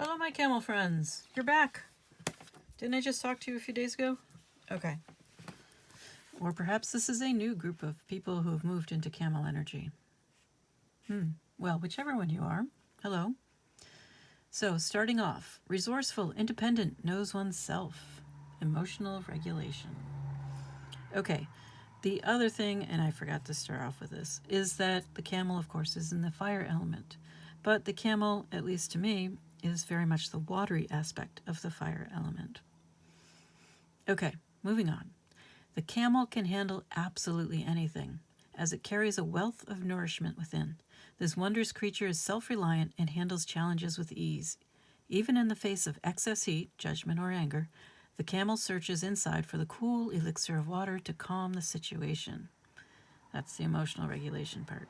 Hello, my camel friends. You're back. Didn't I just talk to you a few days ago? Okay. Or perhaps this is a new group of people who have moved into camel energy. Well, whichever one you are. Hello. So, starting off, resourceful, independent, knows oneself, emotional regulation. Okay. The other thing, and I forgot to start off with this, is that the camel, of course, is in the fire element. But the camel, at least to me, is very much the watery aspect of the fire element. Okay, moving on. The camel can handle absolutely anything, as it carries a wealth of nourishment within. This wondrous creature is self-reliant and handles challenges with ease. Even in the face of excess heat, judgment, or anger, the camel searches inside for the cool elixir of water to calm the situation. That's the emotional regulation part.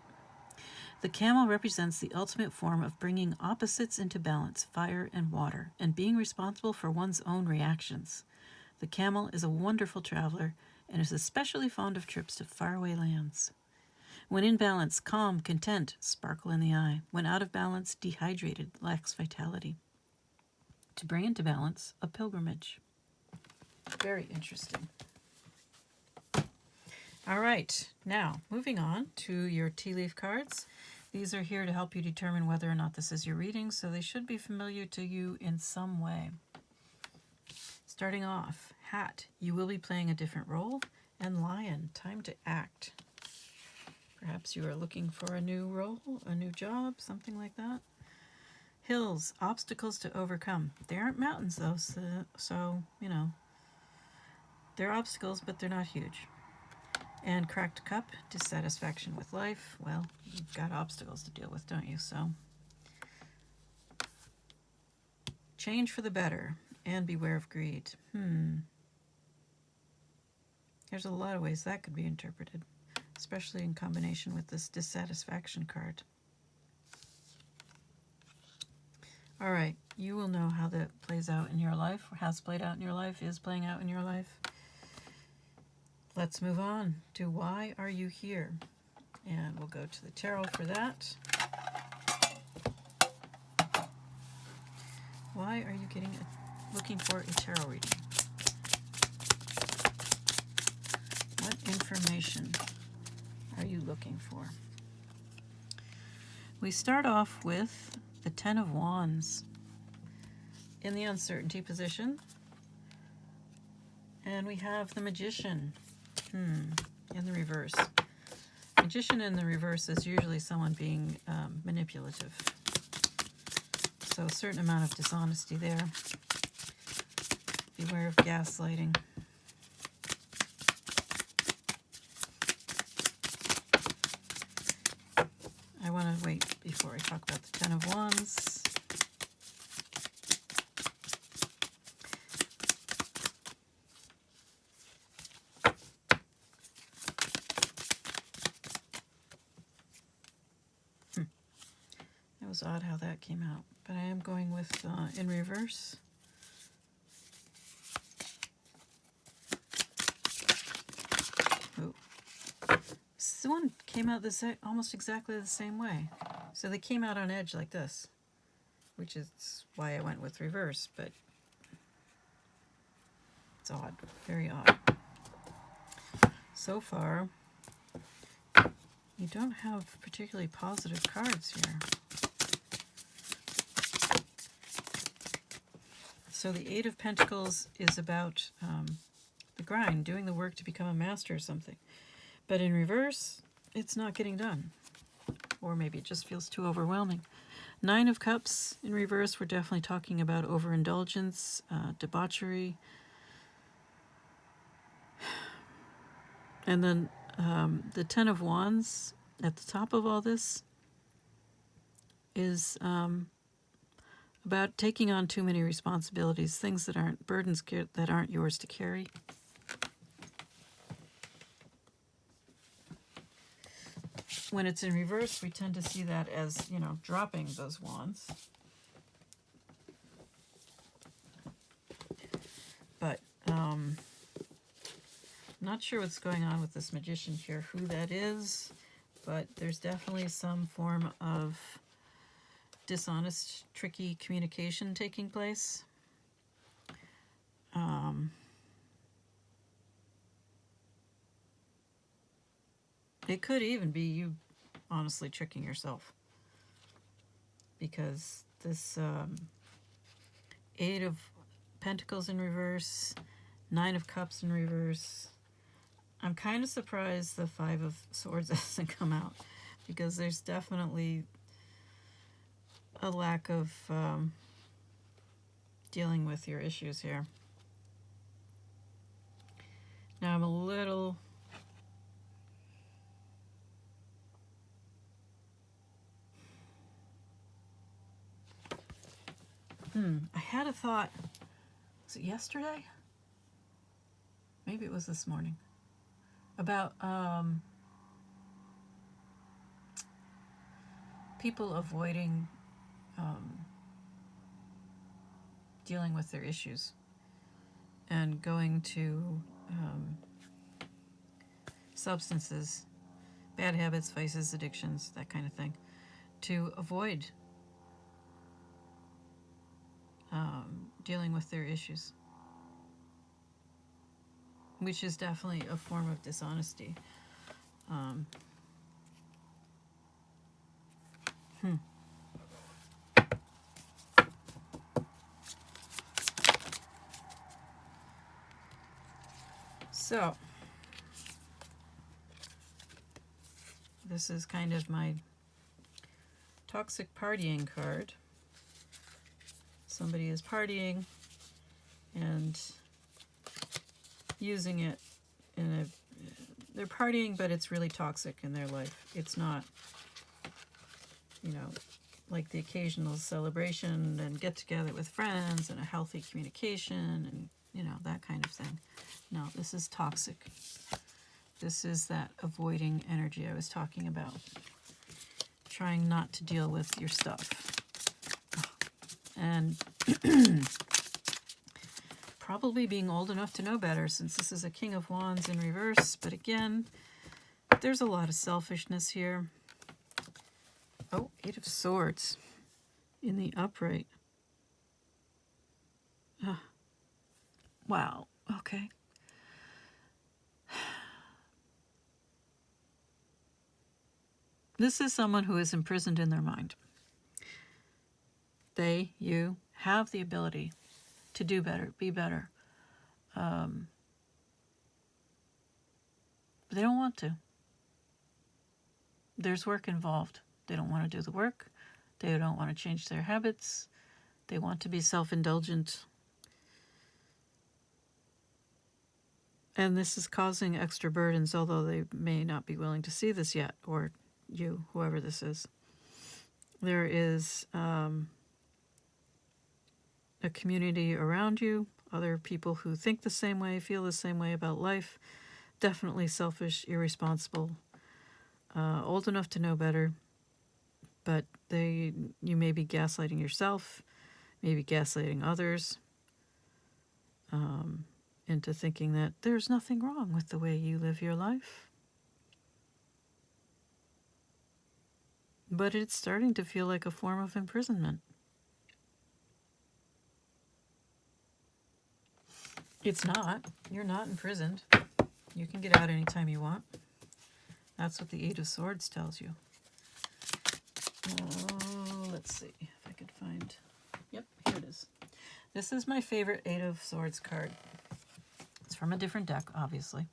The camel represents the ultimate form of bringing opposites into balance, fire and water, and being responsible for one's own reactions. The camel is a wonderful traveler and is especially fond of trips to faraway lands. When in balance, calm, content, sparkle in the eye. When out of balance, dehydrated, lacks vitality. To bring into balance, a pilgrimage. Very interesting. All right, now moving on to your tea leaf cards. These are here to help you determine whether or not this is your reading, so they should be familiar to you in some way. Starting off, hat, you will be playing a different role, and lion, time to act. Perhaps you are looking for a new role, a new job, something like that. Hills, obstacles to overcome. They aren't mountains though, so you know, they're obstacles, but they're not huge. And cracked cup, dissatisfaction with life. Well, you've got obstacles to deal with, don't you? So change for the better, and beware of greed. There's a lot of ways that could be interpreted, especially in combination with this dissatisfaction card. All right, you will know how that plays out in your life, or has played out in your life, is playing out in your life. Let's move on to why are you here? And we'll go to the tarot for that. Why are you looking for a tarot reading? What information are you looking for? We start off with the Ten of Wands in the uncertainty position. And we have the Magician in the reverse. Magician in the reverse is usually someone being manipulative. So a certain amount of dishonesty there. Beware of gaslighting. I want to wait before I talk about the Ten of Wands. That was odd how that came out, but I am going with in reverse. Ooh. This one came out almost exactly the same way. So they came out on edge like this, which is why I went with reverse, but it's odd, very odd. So far, you don't have particularly positive cards here. So the Eight of Pentacles is about the grind, doing the work to become a master or something. But in reverse, it's not getting done. Or maybe it just feels too overwhelming. Nine of Cups in reverse, we're definitely talking about overindulgence, debauchery. And then the Ten of Wands at the top of all this is about taking on too many responsibilities, things that aren't burdens that aren't yours to carry. When it's in reverse, we tend to see that as, you know, dropping those wands. But I'm not sure what's going on with this Magician here, who that is, but there's definitely some form of dishonest, tricky communication taking place. It could even be you honestly tricking yourself, because this Eight of Pentacles in reverse, Nine of Cups in reverse. I'm kind of surprised the Five of Swords hasn't come out, because there's definitely a lack of dealing with your issues here. Now I'm a little I had a thought, was it yesterday? Maybe it was this morning, about people avoiding dealing with their issues and going to substances, bad habits, vices, addictions, that kind of thing, to avoid dealing with their issues, which is definitely a form of dishonesty. So, this is kind of my toxic partying card. Somebody is partying and using it in a... They're partying, but it's really toxic in their life. It's not, you know, like the occasional celebration and get together with friends and a healthy communication and, you know, that kind of thing. No, this is toxic. This is that avoiding energy I was talking about. Trying not to deal with your stuff. And probably being old enough to know better, since this is a King of Wands in reverse. But again, there's a lot of selfishness here. Oh, Eight of Swords in the upright. Wow, okay. This is someone who is imprisoned in their mind. They, you, have the ability to do better, be better. But they don't want to. There's work involved. They don't want to do the work. They don't want to change their habits. They want to be self-indulgent. And this is causing extra burdens, although they may not be willing to see this yet, or you, whoever this is. There is a community around you, other people who think the same way, feel the same way about life, definitely selfish, irresponsible, old enough to know better, but you may be gaslighting yourself, maybe gaslighting others, into thinking that there's nothing wrong with the way you live your life. But it's starting to feel like a form of imprisonment. It's not. You're not imprisoned. You can get out anytime you want. That's what the Eight of Swords tells you. Let's see if I could find... Yep, here it is. This is my favorite Eight of Swords card. It's from a different deck, obviously.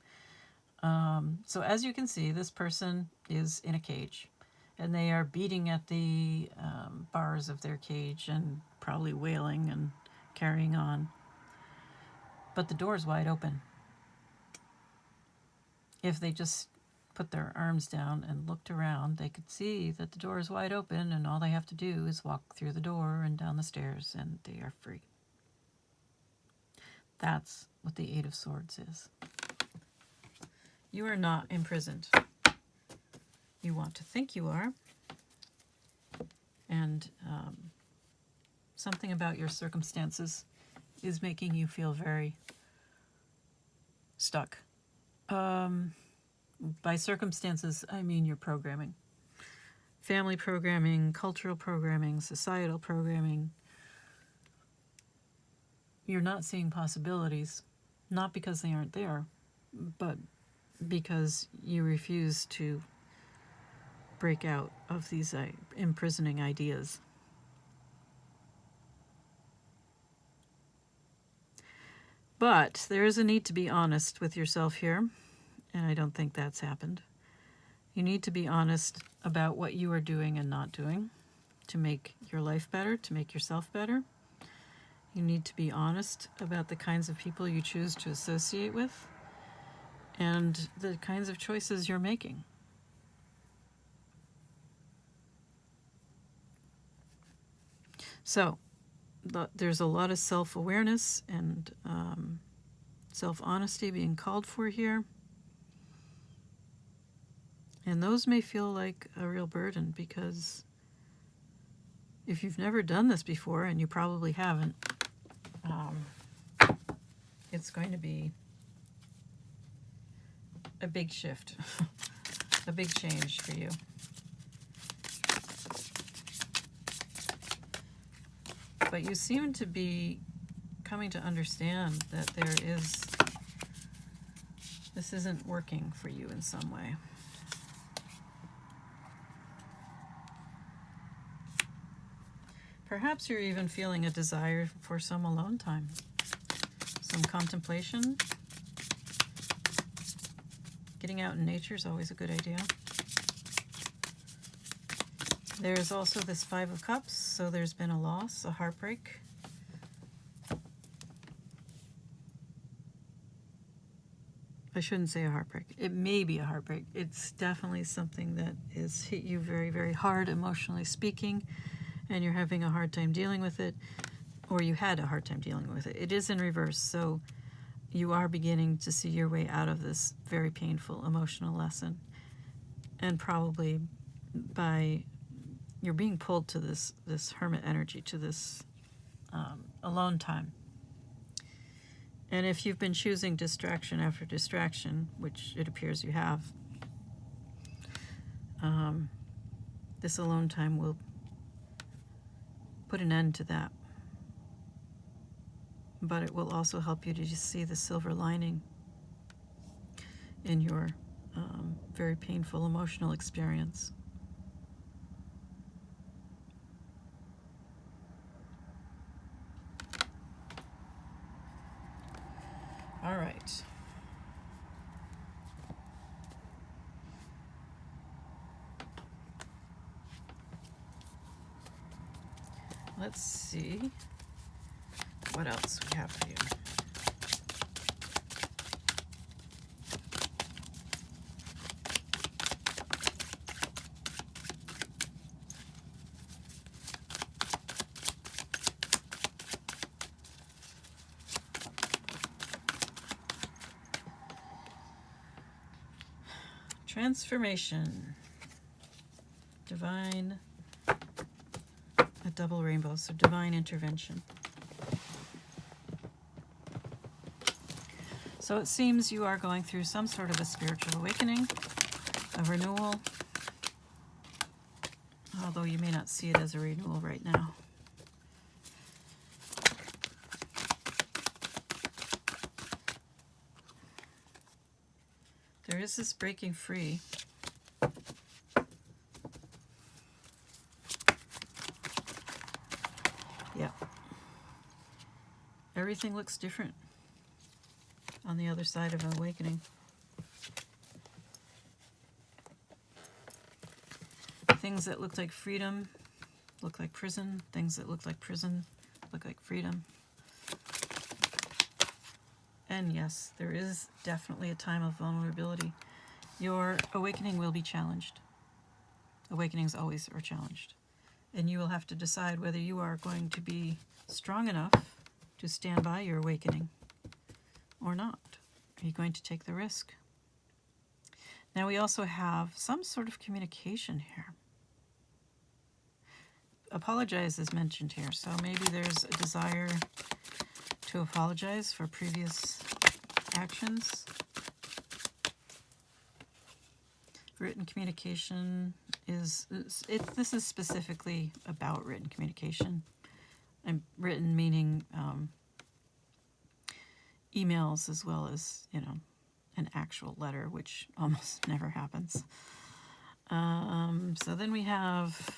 So as you can see, this person is in a cage, and they are beating at the bars of their cage and probably wailing and carrying on. But the door's wide open. If they just put their arms down and looked around, they could see that the door is wide open, and all they have to do is walk through the door and down the stairs, and they are free. That's what the Eight of Swords is. You are not imprisoned. You want to think you are, and something about your circumstances is making you feel very stuck. By circumstances, I mean your programming. family programming, cultural programming, societal programming, you're not seeing possibilities, not because they aren't there, but because you refuse to break out of these imprisoning ideas. But there is a need to be honest with yourself here, and I don't think that's happened. You need to be honest about what you are doing and not doing to make your life better, to make yourself better. You need to be honest about the kinds of people you choose to associate with and the kinds of choices you're making. So, there's a lot of self-awareness and self-honesty being called for here. And those may feel like a real burden, because if you've never done this before, and you probably haven't, it's going to be a big shift, a big change for you. But you seem to be coming to understand that this isn't working for you in some way. Perhaps you're even feeling a desire for some alone time, some contemplation. Getting out in nature is always a good idea. There's also this Five of Cups, so there's been a loss, a heartbreak. I shouldn't say a heartbreak. It may be a heartbreak. It's definitely something that has hit you very, very hard, emotionally speaking, and you're having a hard time dealing with it, or you had a hard time dealing with it. It is in reverse, so you are beginning to see your way out of this very painful emotional lesson, and probably you're being pulled to this hermit energy, to this alone time. And if you've been choosing distraction after distraction, which it appears you have, this alone time will put an end to that. But it will also help you to just see the silver lining in your very painful emotional experience. All right. Let's see what else we have for you. Transformation, divine, a double rainbow, so divine intervention. So it seems you are going through some sort of a spiritual awakening, a renewal, although you may not see it as a renewal right now. There is this breaking free. Yeah. Everything looks different on the other side of an awakening. Things that looked like freedom look like prison. Things that look like prison look like freedom. And yes, there is definitely a time of vulnerability. Your awakening will be challenged. Awakenings always are challenged. And you will have to decide whether you are going to be strong enough to stand by your awakening or not. Are you going to take the risk? Now we also have some sort of communication here. Apologize is mentioned here, so maybe there's a desire to apologize for previous actions. Written communication this is specifically about written communication. And written meaning emails as well as, an actual letter, which almost never happens. So then we have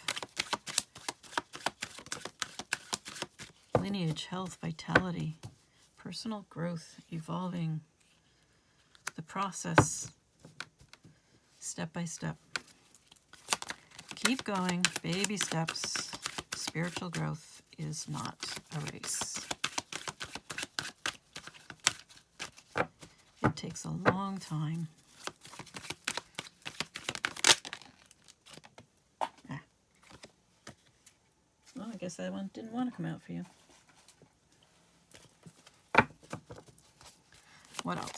lineage, health, vitality, personal growth, evolving, the process, step by step. Keep going, baby steps. Spiritual growth is not a race. It takes a long time. Well, I guess that one didn't want to come out for you. What else?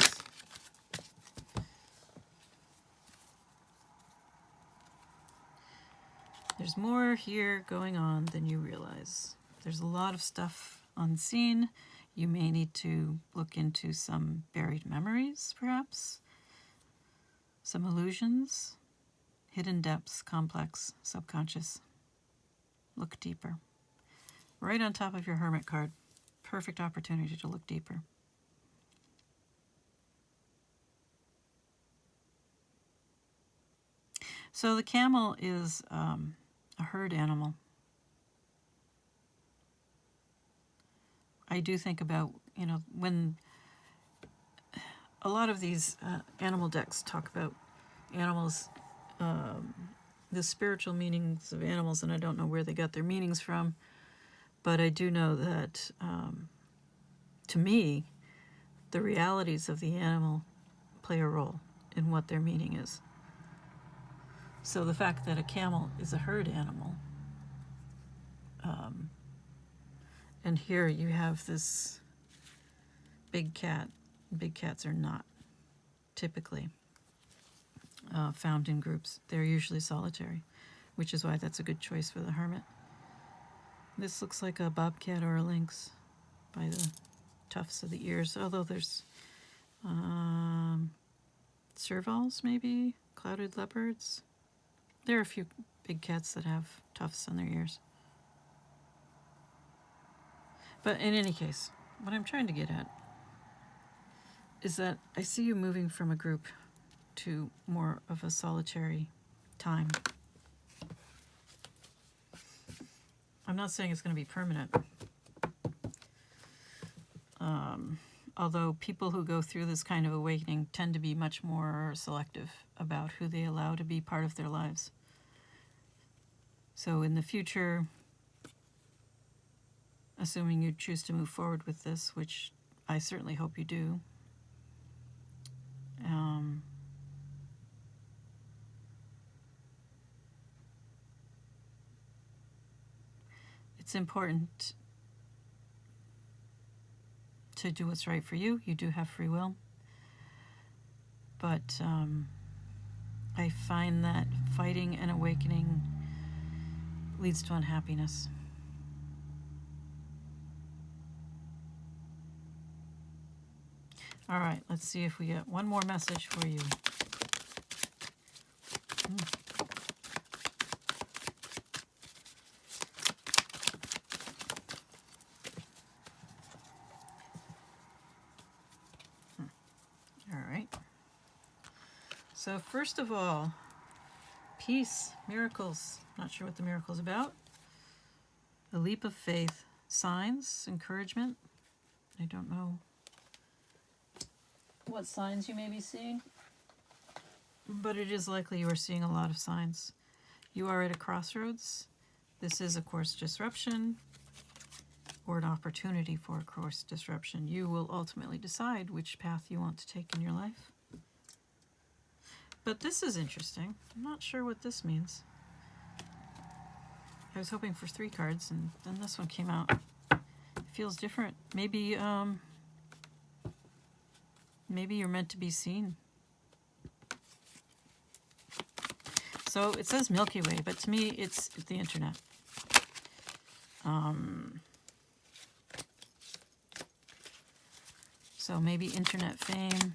There's more here going on than you realize. There's a lot of stuff unseen. You may need to look into some buried memories, perhaps. Some illusions, hidden depths, complex, subconscious. Look deeper. Right on top of your Hermit card. Perfect opportunity to look deeper. So the camel is a herd animal. I do think about, when a lot of these animal decks talk about animals, the spiritual meanings of animals, and I don't know where they got their meanings from, but I do know that, to me, the realities of the animal play a role in what their meaning is. So the fact that a camel is a herd animal, and here you have this big cat. Big cats are not typically found in groups. They're usually solitary, which is why that's a good choice for the hermit. This looks like a bobcat or a lynx by the tufts of the ears, although there's servals, maybe, clouded leopards. There are a few big cats that have tufts on their ears. But in any case, what I'm trying to get at is that I see you moving from a group to more of a solitary time. I'm not saying it's going to be permanent. Although people who go through this kind of awakening tend to be much more selective about who they allow to be part of their lives. So in the future, assuming you choose to move forward with this, which I certainly hope you do, it's important to do what's right for you. You do have free will. But I find that fighting and awakening leads to unhappiness. All right, let's see if we get one more message for you. All right. So first of all, peace, miracles. Not sure what the miracle's about. A leap of faith, signs, encouragement. I don't know what signs you may be seeing, but it is likely you are seeing a lot of signs. You are at a crossroads. This is a course disruption or an opportunity for a course disruption. You will ultimately decide which path you want to take in your life. But this is interesting. I'm not sure what this means. I was hoping for 3 cards, and then this one came out. It feels different. Maybe you're meant to be seen. So it says Milky Way, but to me it's the internet. So maybe internet fame,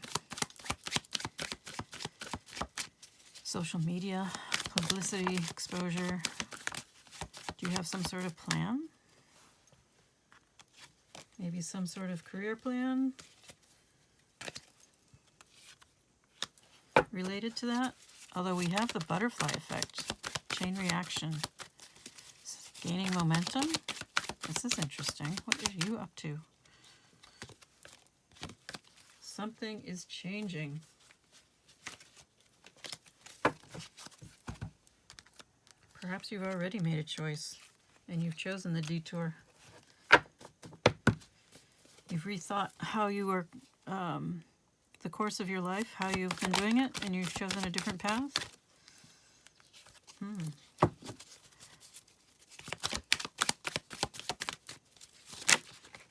social media Publicity, exposure. Do you have some sort of plan? Maybe some sort of career plan related to that? Although we have the butterfly effect, chain reaction, gaining momentum. This is interesting. What are you up to? Something is changing. Perhaps you've already made a choice and you've chosen the detour. You've rethought how you were, the course of your life, how you've been doing it, and you've chosen a different path.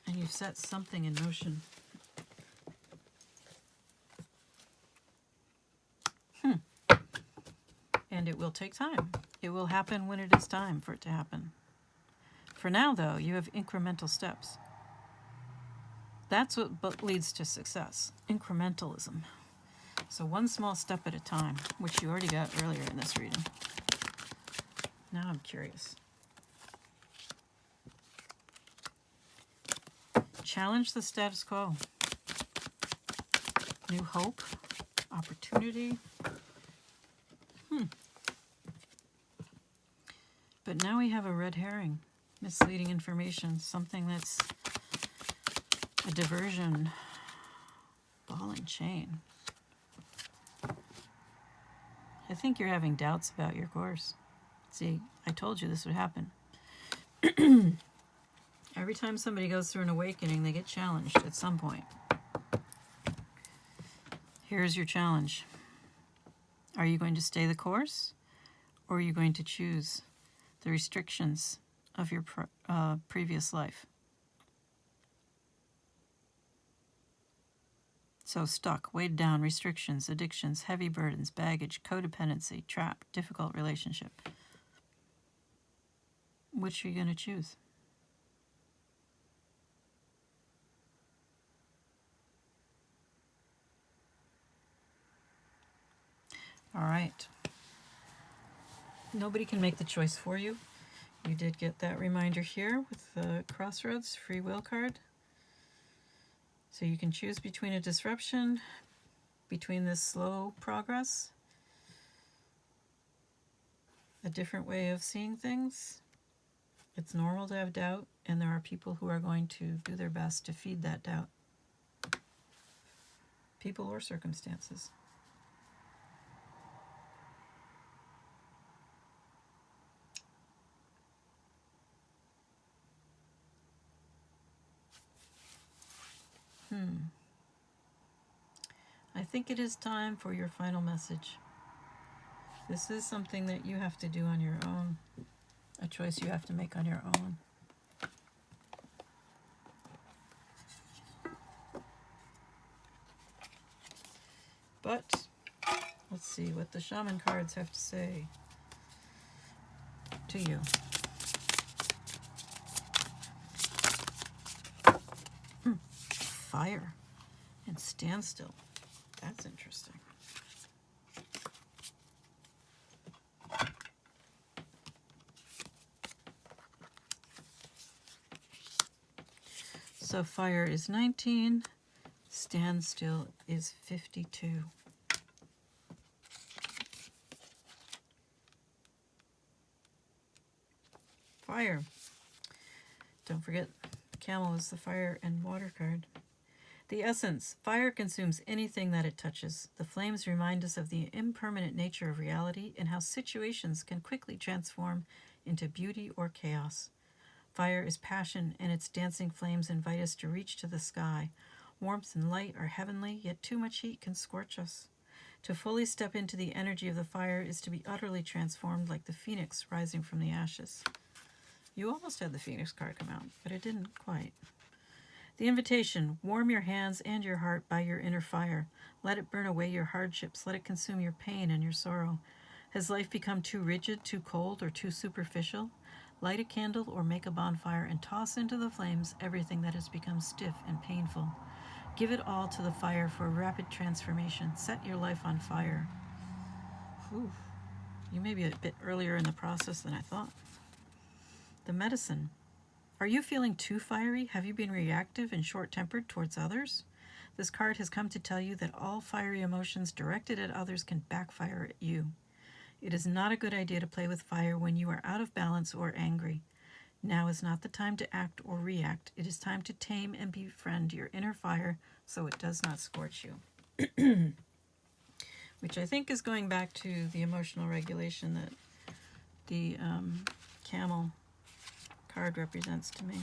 And you've set something in motion. And it will take time. It will happen when it is time for it to happen. For now, though, you have incremental steps. That's what leads to success. Incrementalism. So one small step at a time, which you already got earlier in this reading. Now I'm curious. Challenge the status quo. New hope, opportunity. But now we have a red herring, misleading information, something that's a diversion, ball and chain. I think you're having doubts about your course. See, I told you this would happen. Every time somebody goes through an awakening, they get challenged at some point. Here's your challenge. Are you going to stay the course, or are you going to choose the restrictions of your previous life? So stuck, weighed down, restrictions, addictions, heavy burdens, baggage, codependency, trap, difficult relationship. Which are you going to choose? All right. Nobody can make the choice for you. You did get that reminder here with the Crossroads free will card. So you can choose between a disruption, between this slow progress, a different way of seeing things. It's normal to have doubt, and there are people who are going to do their best to feed that doubt. People or circumstances. I think it is time for your final message. This is something that you have to do on your own, a choice you have to make on your own. But let's see what the shaman cards have to say to you. Fire and standstill. That's interesting. So fire is 19, standstill is 52. Fire. Don't forget, the camel is the fire and water card. The essence. Fire consumes anything that it touches. The flames remind us of the impermanent nature of reality and how situations can quickly transform into beauty or chaos. Fire is passion, and its dancing flames invite us to reach to the sky. Warmth and light are heavenly, yet too much heat can scorch us. To fully step into the energy of the fire is to be utterly transformed like the phoenix rising from the ashes. You almost had the Phoenix card come out, but it didn't quite. The invitation. Warm your hands and your heart by your inner fire. Let it burn away your hardships. Let it consume your pain and your sorrow. Has life become too rigid, too cold, or too superficial? Light a candle or make a bonfire and toss into the flames everything that has become stiff and painful. Give it all to the fire for rapid transformation. Set your life on fire. Whew. You may be a bit earlier in the process than I thought. The Medicine. Are you feeling too fiery? Have you been reactive and short-tempered towards others? This card has come to tell you that all fiery emotions directed at others can backfire at you. It is not a good idea to play with fire when you are out of balance or angry. Now is not the time to act or react. It is time to tame and befriend your inner fire so it does not scorch you. Which I think is going back to the emotional regulation that the camel card represents to me.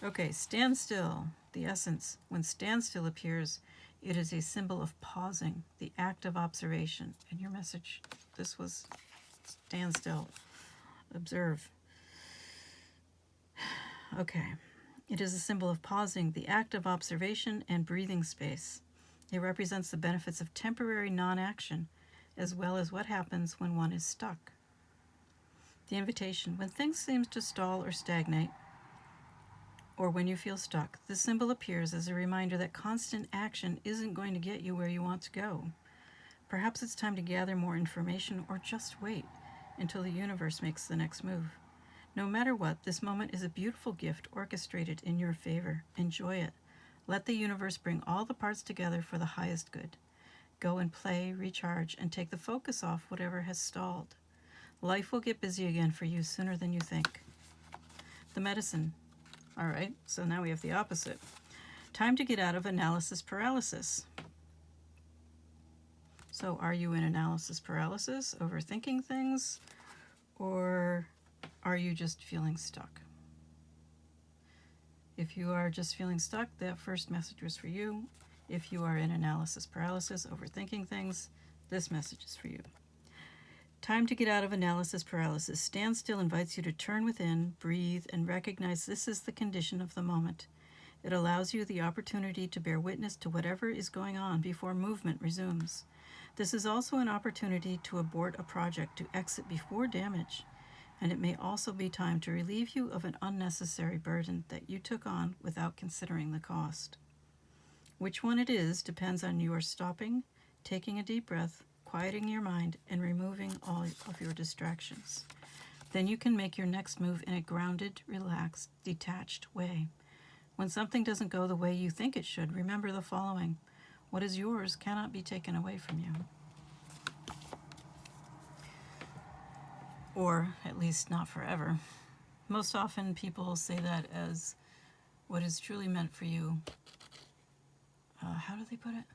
Okay, stand still. The essence. When stand still appears, it is a symbol of pausing, the act of observation. And your message, this was stand still. Observe. Okay. It is a symbol of pausing, the act of observation and breathing space. It represents the benefits of temporary non-action, as well as what happens when one is stuck. The invitation. When things seem to stall or stagnate, or when you feel stuck, this symbol appears as a reminder that constant action isn't going to get you where you want to go. Perhaps it's time to gather more information or just wait until the universe makes the next move. No matter what, this moment is a beautiful gift orchestrated in your favor. Enjoy it. Let the universe bring all the parts together for the highest good. Go and play, recharge, and take the focus off whatever has stalled. Life will get busy again for you sooner than you think. The Medicine. All right, so now we have the opposite. Time to get out of analysis paralysis. So are you in analysis paralysis, overthinking things, or are you just feeling stuck? If you are just feeling stuck, that first message was for you. If you are in analysis paralysis, overthinking things, this message is for you. Time to get out of analysis paralysis. Stand still invites you to turn within, breathe, and recognize this is the condition of the moment. It allows you the opportunity to bear witness to whatever is going on before movement resumes. This is also an opportunity to abort a project, to exit before damage, and it may also be time to relieve you of an unnecessary burden that you took on without considering the cost. Which one it is depends on your stopping, taking a deep breath, quieting your mind, and removing all of your distractions. Then you can make your next move in a grounded, relaxed, detached way. When something doesn't go the way you think it should, remember the following. What is yours cannot be taken away from you. Or at least not forever. Most often people say that as what is truly meant for you. How do they put it?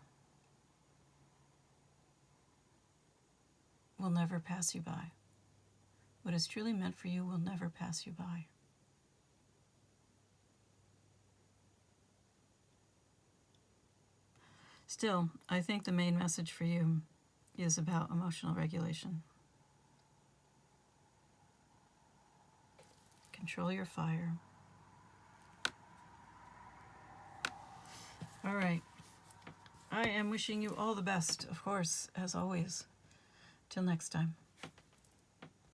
Will never pass you by. What is truly meant for you will never pass you by. Still, I think the main message for you is about emotional regulation. Control your fire. All right. I am wishing you all the best, of course, as always. Till next time.